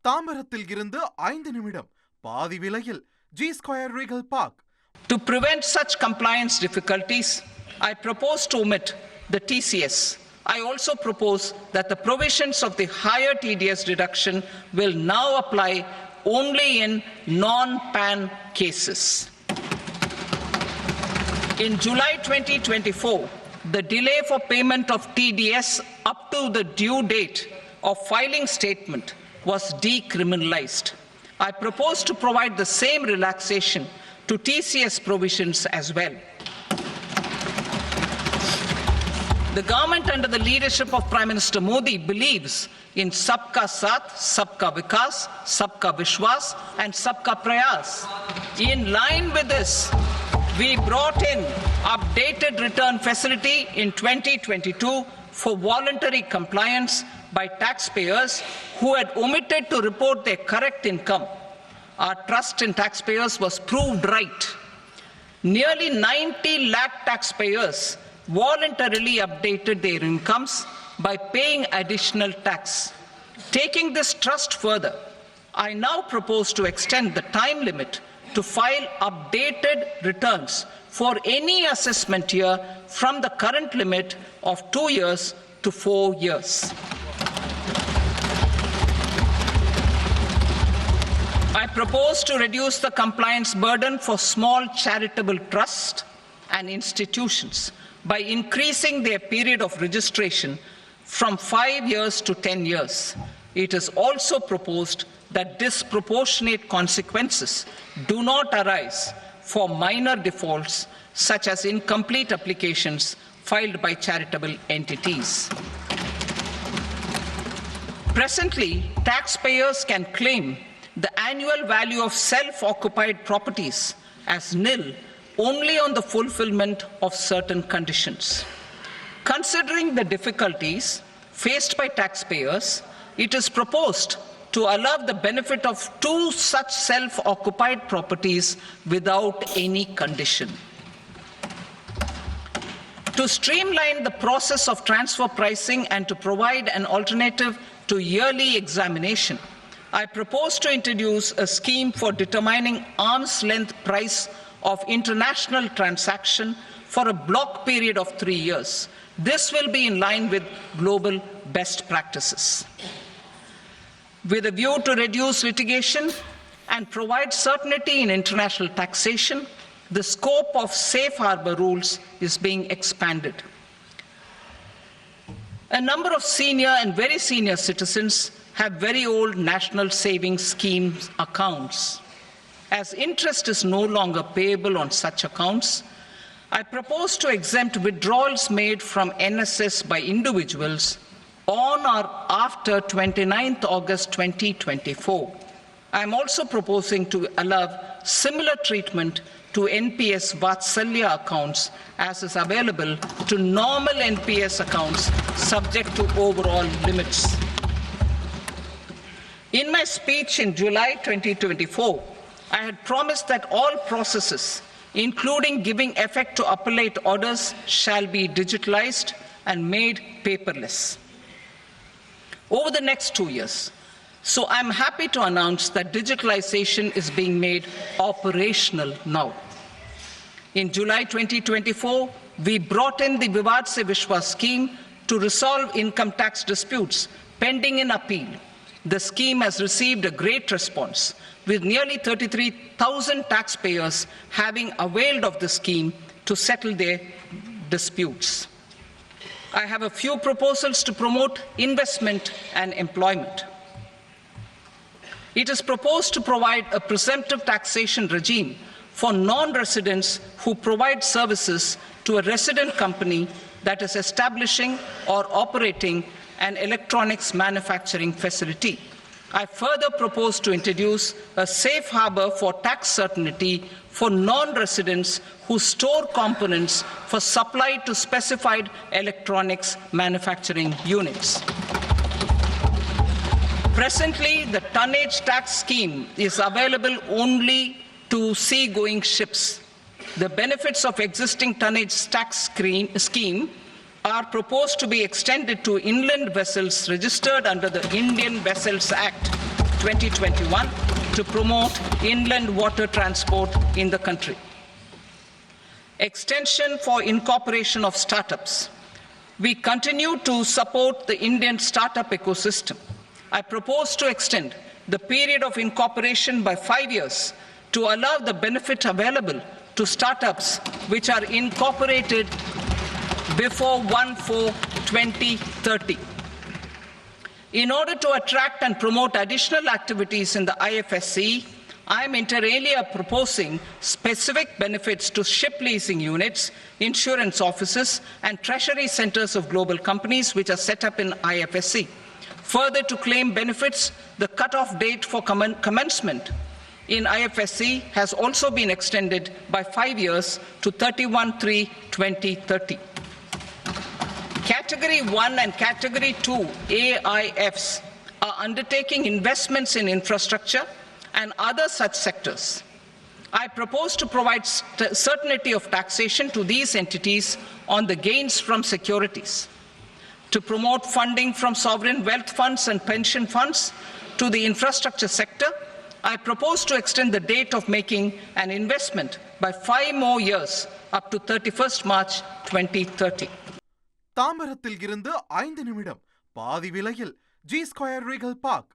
தாம்பரத்தில் இருந்து 5 நிமிடம் பாதி விலையில் G Square Regal Park. To prevent such compliance difficulties, I propose to omit the TCS. I also propose that the provisions of the higher TDS deduction will now apply only in non-PAN cases. In July 2024, the delay for payment of TDS up to the due date of filing statement was decriminalized. I propose to provide the same relaxation to TCS provisions as well. The government under the leadership of Prime Minister Modi believes in Sabka Saath, Sabka Vikas, Sabka Vishwas and Sabka Prayas. In line with this, we brought in updated return facility in 2022 for voluntary compliance by taxpayers who had omitted to report their correct income. Our trust in taxpayers was proved right. Nearly 90 lakh taxpayers voluntarily updated their incomes by paying additional tax. Taking this trust further, I now propose to extend the time limit to file updated returns for any assessment year from the current limit of 2 years to 4 years. I propose to reduce the compliance burden for small charitable trusts and institutions by increasing their period of registration from 5 years to 10 years. It is also proposed that disproportionate consequences do not arise for minor defaults such as incomplete applications filed by charitable entities. Presently, taxpayers can claim the annual value of self-occupied properties as nil only on the fulfillment of certain conditions. Considering the difficulties faced by taxpayers, it is proposed to allow the benefit of 2 such self-occupied properties without any condition. To streamline the process of transfer pricing and to provide an alternative to yearly examination, I propose to introduce a scheme for determining arm's length price of international transaction for a block period of 3 years. This will be in line with global best practices. With a view to reduce litigation and provide certainty in international taxation, the scope of safe harbor rules is being expanded. A number of senior and very senior citizens have very old national savings schemes accounts. As interest is no longer payable on such accounts, I propose to exempt withdrawals made from NSS by individuals on or after 29th August 2024. I am also proposing to allow similar treatment to NPS Vatsalya accounts as is available to normal NPS accounts subject to overall limits. In my speech in July 2024, I had promised that all processes, including giving effect to appellate orders, shall be digitalized and made paperless over the next 2 years. So I'm happy to announce that digitalization is being made operational now. In July 2024, we brought in the Vivad Se Vishwas scheme to resolve income tax disputes pending in appeal. The scheme has received a great response, with nearly 33,000 taxpayers having availed of the scheme to settle their disputes. I have a few proposals to promote investment and employment. It is proposed to provide a presumptive taxation regime for non-residents who provide services to a resident company that is establishing or operating an electronics manufacturing facility. I further propose to introduce a safe harbor for tax certainty for non-residents who store components for supply to specified electronics manufacturing units. Presently, the tonnage tax scheme is available only to sea-going ships. The benefits of existing tonnage tax scheme are proposed to be extended to inland vessels registered under the Indian Vessels Act 2021 to promote inland water transport in the country. Extension for incorporation of startups. We continue to support the Indian startup ecosystem. I propose to extend the period of incorporation by 5 years to allow the benefit available to startups which are incorporated before 1/4/2030. In order to attract and promote additional activities in the IFSC, I am inter alia proposing specific benefits to ship leasing units, insurance offices, and treasury centers of global companies which are set up in IFSC. Further, to claim benefits, the cut-off date for commencement in IFSC has also been extended by 5 years to 31/3/2030. Category 1 and Category 2 AIFs are undertaking investments in infrastructure and other such sectors. I propose to provide certainty of taxation to these entities on the gains from securities. To promote funding from sovereign wealth funds and pension funds to the infrastructure sector, I propose to extend the date of making an investment by 5 more years up to 31st March 2030. தாம்பரத்தில் இருந்து 5 நிமிடம் பாதி விலையில் G Square Regal Park